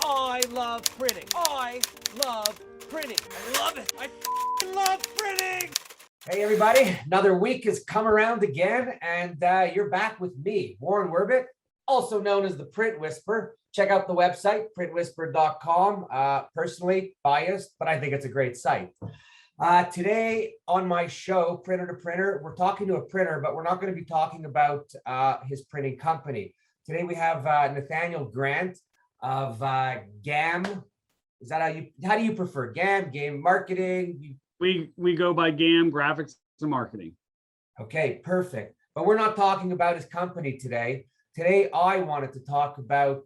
I love printing. I love printing. I love it. I love printing. Hey, everybody. Another week has come around again, and you're back with me, Warren Werbitt, also known as the Print Whisperer. Check out the website, printwhisperer.com. Personally biased, but I think it's a great site. Today on my show, Printer to Printer, we're talking to a printer, but we're not going to be talking about his printing company. Today we have Nathaniel Grant of Gam. Is that how do you prefer? Gam marketing? We go by Gam Graphics and Marketing. Okay, perfect. But we're not talking about his company today. Today, I wanted to talk about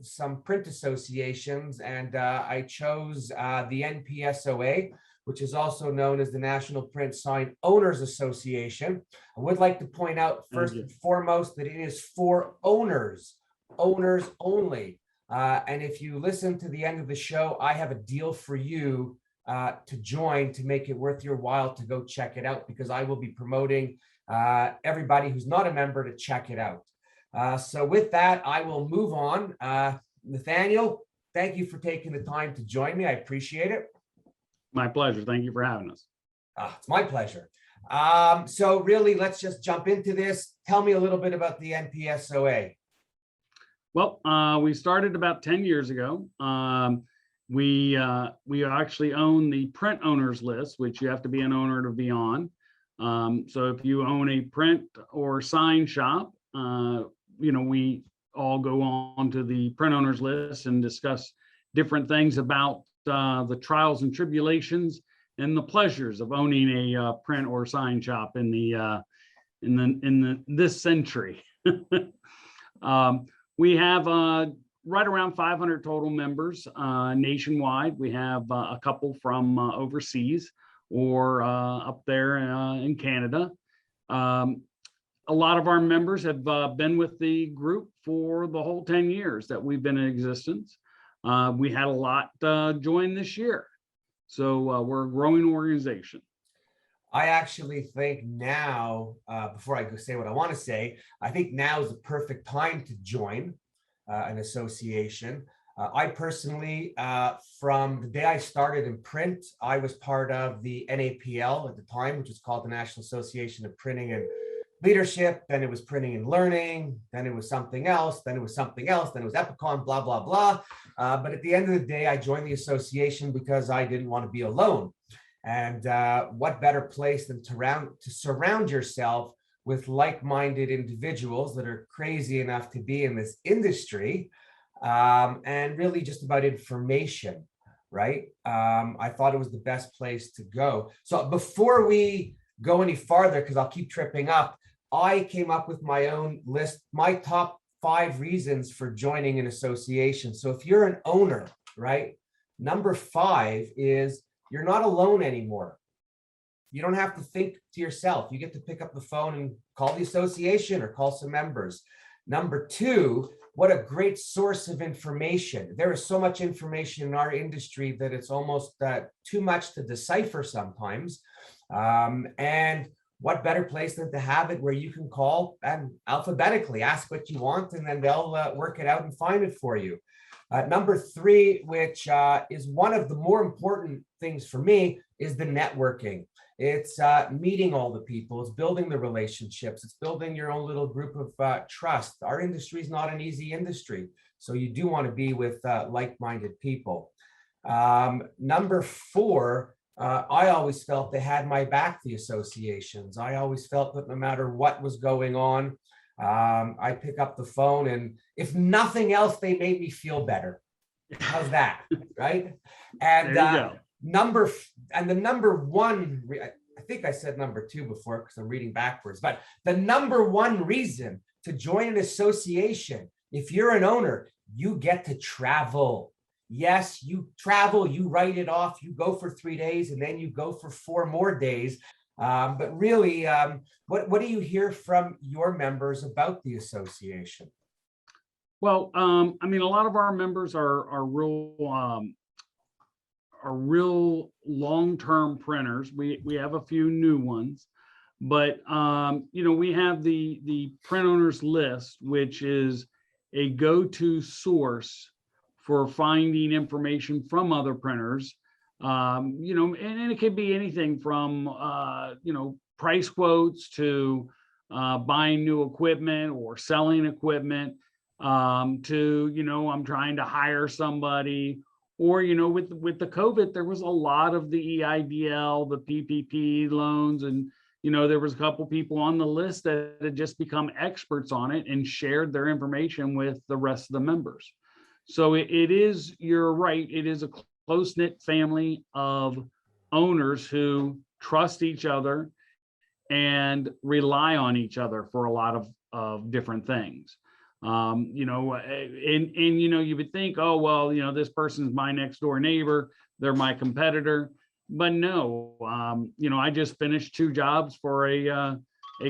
some print associations, and I chose the NPSOA, which is also known as the National Print Sign Owners Association. I would like to point out first and foremost that it is for owners only. And if you listen to the end of the show, I have a deal for you to join to make it worth your while to go check it out, because I will be promoting everybody who's not a member to check it out. So with that, I will move on. Nathaniel, thank you for taking the time to join me. I appreciate it. My pleasure. Thank you for having us. It's my pleasure. So really, let's just jump into this. Tell me a little bit about the NPSOA. Well, we started about 10 years ago. We actually own the print owners list, which you have to be an owner to be on. So if you own a print or sign shop, we all go on to the print owners list and discuss different things about the trials and tribulations and the pleasures of owning a print or sign shop in this century. We have right around 500 total members nationwide. We have a couple from overseas or up there in Canada. A lot of our members have been with the group for the whole 10 years that we've been in existence. We had a lot join this year. So we're a growing organization. I actually think now, before I go say what I want to say, I think now is the perfect time to join an association. I personally, from the day I started in print, I was part of the NAPL at the time, which was called the National Association of Printing and Leadership. Then it was Printing and Learning. Then it was something else. Then it was something else. Then it was Epicon, blah, blah, blah. But at the end of the day, I joined the association because I didn't want to be alone. And what better place than to surround yourself with like-minded individuals that are crazy enough to be in this industry, and really just about information, right? I thought it was the best place to go. So before we go any farther, because I'll keep tripping up, I came up with my own list, my top 5 reasons for joining an association. So if you're an owner, right, number 5 is you're not alone anymore. You don't have to think to yourself. You get to pick up the phone and call the association or call some members. Number 2, what a great source of information. There is so much information in our industry that it's almost too much to decipher sometimes. And what better place than to have it where you can call and alphabetically ask what you want, and then they'll work it out and find it for you. Number 3, which is one of the more important things for me, is the networking. It's meeting all the people. It's building the relationships. It's building your own little group of trust. Our industry is not an easy industry, so you do want to be with like-minded people. Number 4, I always felt they had my back, the associations. I always felt that no matter what was going on, I pick up the phone, and if nothing else, they made me feel better. How's that, right? And the number 1, I think I said number 2 before because I'm reading backwards, but the number 1 reason to join an association, if you're an owner, you get to travel. Yes, you travel, you write it off, you go for 3 days, and then you go for 4 more days. But really, what do you hear from your members about the association? Well, I mean, a lot of our members are real long-term printers. We have a few new ones, but we have the print owners list, which is a go-to source for finding information from other printers. You know, and it could be anything from, you know, price quotes to buying new equipment or selling equipment, to, you know, I'm trying to hire somebody, or, you know, with the COVID, there was a lot of the EIDL, the PPP loans, and, you know, there was a couple people on the list that had just become experts on it and shared their information with the rest of the members. So it is, you're right, it is a close-knit family of owners who trust each other and rely on each other for a lot of different things. You know, and you know, you would think, oh, well, you know, this person's my next door neighbor, they're my competitor. But no, you know, I just finished 2 jobs for a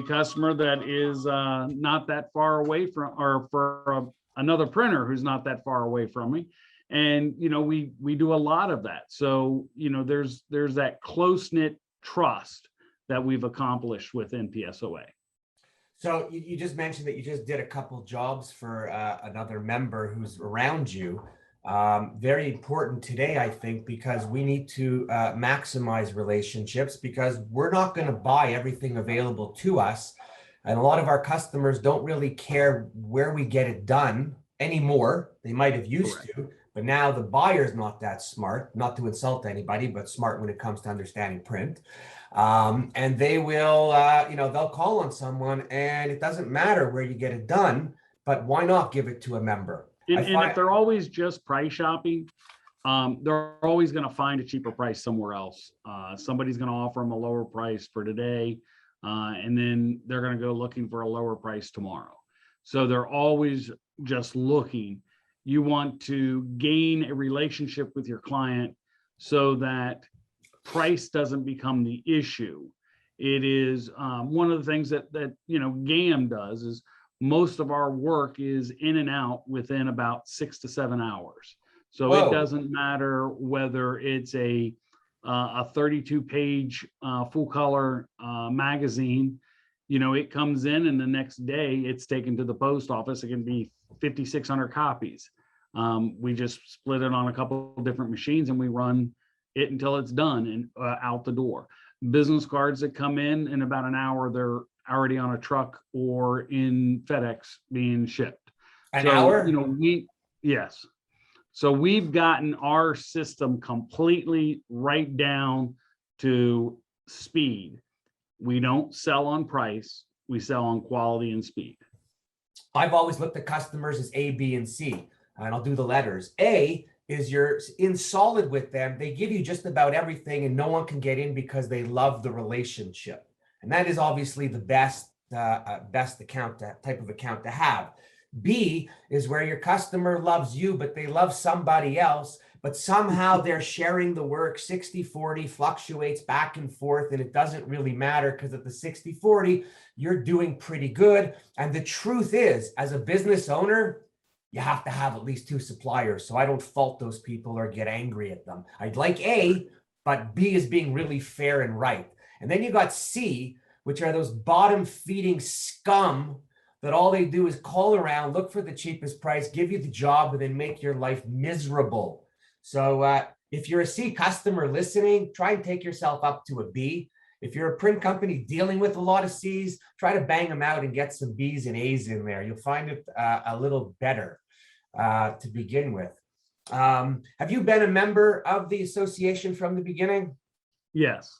customer that is not that far away from, or for another printer who's not that far away from me. And, you know, we do a lot of that. So, you know, there's that close-knit trust that we've accomplished with NPSOA. So you just mentioned that you just did a couple jobs for another member who's around you. Very important today, I think, because we need to maximize relationships, because we're not going to buy everything available to us. And a lot of our customers don't really care where we get it done anymore. They might have used to, but now the buyer's not that smart, not to insult anybody, but smart when it comes to understanding print. And they will, you know, they'll call on someone, and it doesn't matter where you get it done, but why not give it to a member? And if they're always just price shopping, they're always going to find a cheaper price somewhere else. Somebody's going to offer them a lower price for today, and then they're going to go looking for a lower price tomorrow. So they're always just looking. You want to gain a relationship with your client so that price doesn't become the issue. It is one of the things that you know, Gam does is most of our work is in and out within about 6 to 7 hours. So It doesn't matter whether it's a 32-page full color magazine. You know, it comes in and the next day it's taken to the post office. It can be 5,600 copies. We just split it on a couple of different machines and we run it until it's done and out the door. Business cards that come in about an hour, they're already on a truck or in FedEx being shipped. An hour? You know, yes. So we've gotten our system completely right down to speed. We don't sell on price, we sell on quality and speed. I've always looked at customers as A, B, and C, and I'll do the letters. A is you're in solid with them. They give you just about everything and no one can get in because they love the relationship. And that is obviously the best account, type of account to have. B is where your customer loves you, but they love somebody else, but somehow they're sharing the work. 60-40 fluctuates back and forth, and it doesn't really matter because at the 60-40, you're doing pretty good. And the truth is, as a business owner, you have to have at least 2 suppliers. So I don't fault those people or get angry at them. I'd like A, but B is being really fair and right. And then you got C, which are those bottom feeding scum that all they do is call around, look for the cheapest price, give you the job, and then make your life miserable. So if you're a C customer listening, try and take yourself up to a B. If you're a print company dealing with a lot of C's, try to bang them out and get some B's and A's in there. You'll find it a little better to begin with. Have you been a member of the association from the beginning? Yes.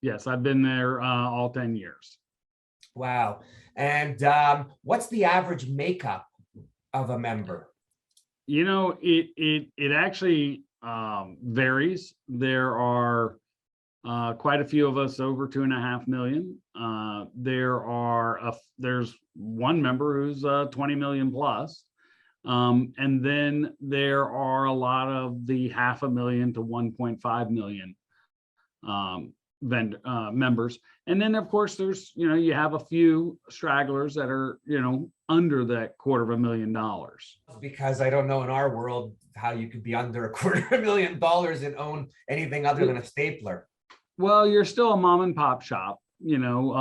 Yes, I've been there all 10 years. Wow. And what's the average makeup of a member? You know, it actually varies. There are quite a few of us over 2.5 million. There's one member who's 20 million plus. And then there are a lot of the 500,000 to 1.5 million members. And then of course there's, you know, you have a few stragglers that are, you know, under that $250,000. Because I don't know in our world how you could be under $250,000 and own anything other than a stapler. Well, you're still a mom and pop shop, you know,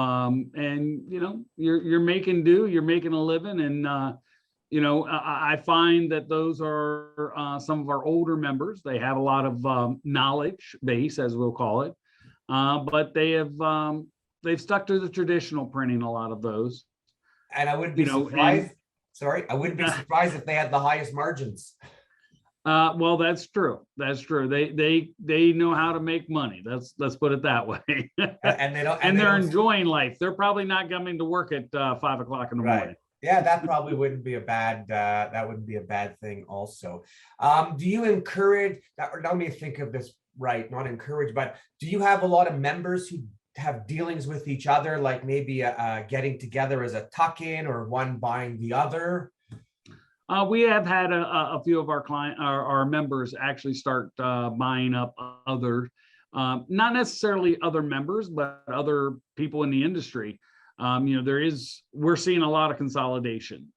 and you know, you're making do, you're making a living, and I find that those are some of our older members. They have a lot of knowledge base, as we'll call it, but they've stuck to the traditional printing, a lot of those. And I wouldn't be surprised. Sorry, I wouldn't be surprised if they had the highest margins. Well, that's true. That's true. They know how to make money. Let's put it that way. And they don't. And they're enjoying life. They're probably not coming to work at 5 o'clock in the morning. Yeah, that probably wouldn't be a bad. That wouldn't be a bad thing. Also, do you encourage? Or let me think of this right. Not encourage, but do you have a lot of members who have dealings with each other, like maybe getting together as a tuck-in or one buying the other? We have had a few of our members actually start buying up other, not necessarily other members, but other people in the industry. We're seeing a lot of consolidation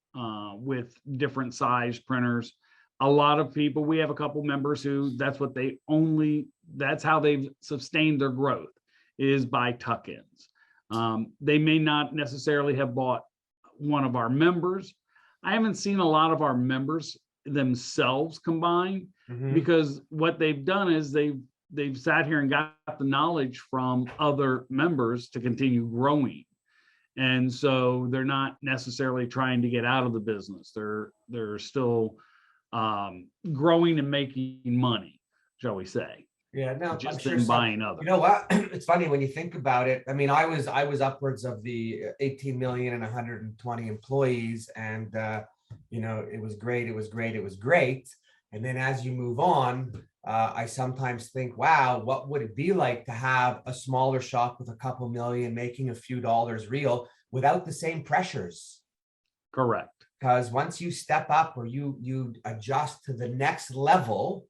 with different size printers. A lot of people, we have a couple members who that's how they've sustained their growth, is by tuck-ins. They may not necessarily have bought one of our members. I haven't seen a lot of our members themselves combine, because what they've done is they've sat here and got the knowledge from other members to continue growing. And so they're not necessarily trying to get out of the business. They're still growing and making money, shall we say. Yeah, no, just I'm sure buying others. You know what? It's funny when you think about it. I mean, I was upwards of the 18 million and 120 employees, and it was great. It was great. It was great. And then as you move on, I sometimes think, wow, what would it be like to have a smaller shop with a couple million, making a few dollars real without the same pressures? Correct. Because once you step up or you adjust to the next level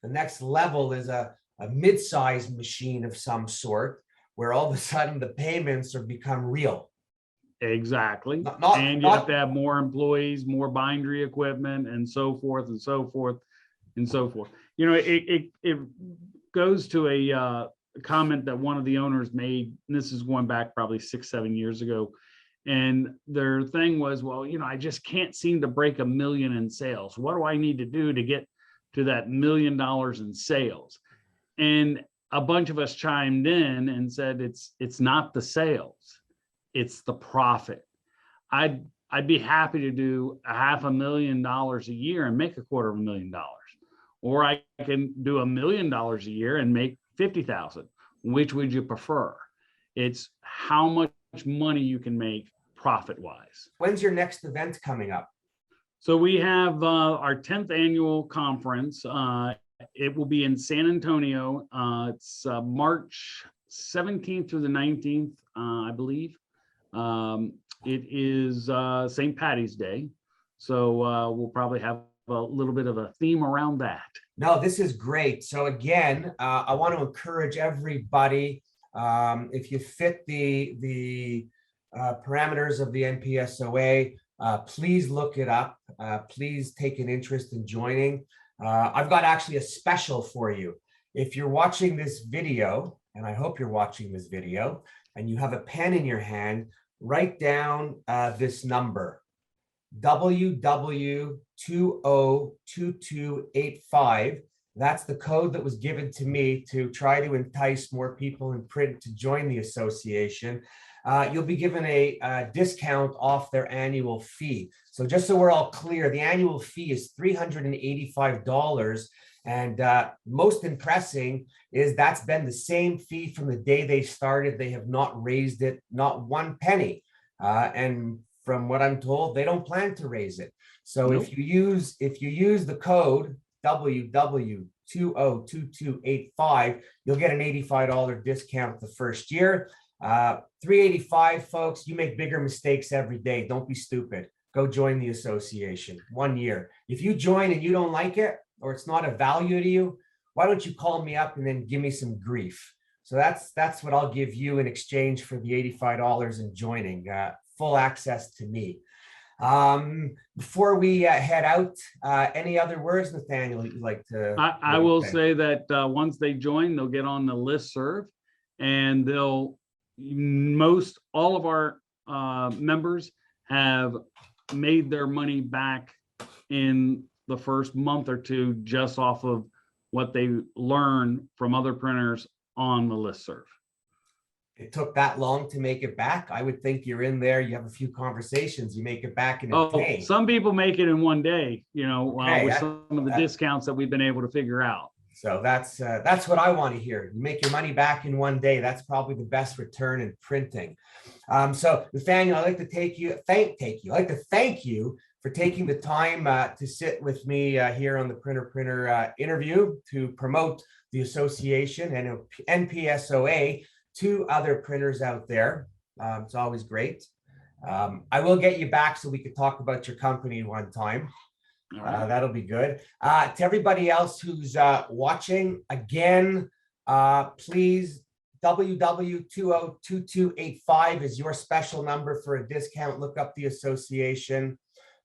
is a mid-sized machine of some sort, where all of a sudden the payments are become real. Exactly. And you have to have more employees, more bindery equipment, and so forth and so forth and so forth. It goes to a comment that one of the owners made, and this is going back probably 6-7 years ago. And their thing was, well, I just can't seem to break $1 million in sales. What do I need to do to get to that $1 million in sales? And a bunch of us chimed in and said, it's not the sales, it's the profit. I'd be happy to do $500,000 a year and make $250,000, or I can do $1 million a year and make 50,000. Which would you prefer? It's how much money you can make profit wise. When's your next event coming up? So we have our 10th annual conference. It will be in San Antonio. It's March 17th through the 19th, I believe. It is St. Patty's Day. So we'll probably have a little bit of a theme around that. No, this is great. So again, I want to encourage everybody, if you fit the parameters of the NPSOA, please look it up. Please take an interest in joining. I've got actually a special for you. If you're watching this video, and I hope you're watching this video, and you have a pen in your hand, write down this number, WW202285. That's the code that was given to me to try to entice more people in print to join the association. You'll be given a discount off their annual fee. So just so we're all clear, the annual fee is $385. And most impressing is that's been the same fee from the day they started. They have not raised it, not one penny. And from what I'm told, they don't plan to raise it. So if you use the code WW202285, you'll get an $85 discount the first year. $385, folks. You make bigger mistakes every day. Don't be stupid. Go join the association. 1 year. If you join and you don't like it, or it's not a value to you, why don't you call me up and then give me some grief? So that's what I'll give you in exchange for the $85 in joining. Full access to me. Before we head out, any other words, Nathaniel, you'd like to? I will say that once they join, they'll get on the listserv, and all of our members have made their money back in the first month or two just off of what they learned from other printers on the listserv. It took that long to make it back? I would think you're in there, you have a few conversations, you make it back in a day. Some people make it in one day, Okay, with some of the discounts that we've been able to figure out. So that's what I want to hear. You make your money back in one day. That's probably the best return in printing. So Nathaniel, I'd like to thank you for taking the time to sit with me here on the Printer interview to promote the association and NPSOA to other printers out there. It's always great. I will get you back so we could talk about your company one time. That'll be good. To everybody else who's watching, again, please, WW202285 is your special number for a discount. Look up the association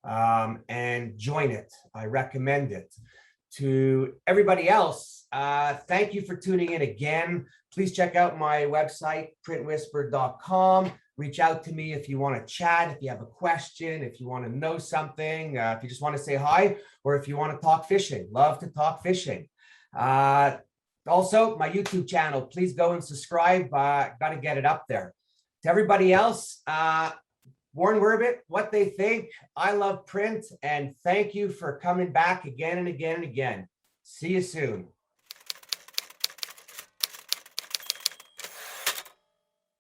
and join it. I recommend it. To everybody else, thank you for tuning in again. Please check out my website, printwhisper.com. Reach out to me if you want to chat, if you have a question, if you want to know something, if you just want to say hi, or if you want to talk fishing. Love to talk fishing. Also, my YouTube channel, please go and subscribe. Got to get it up there. To everybody else, Warren Werbitt, what they think. I love print, and thank you for coming back again and again and again. See you soon.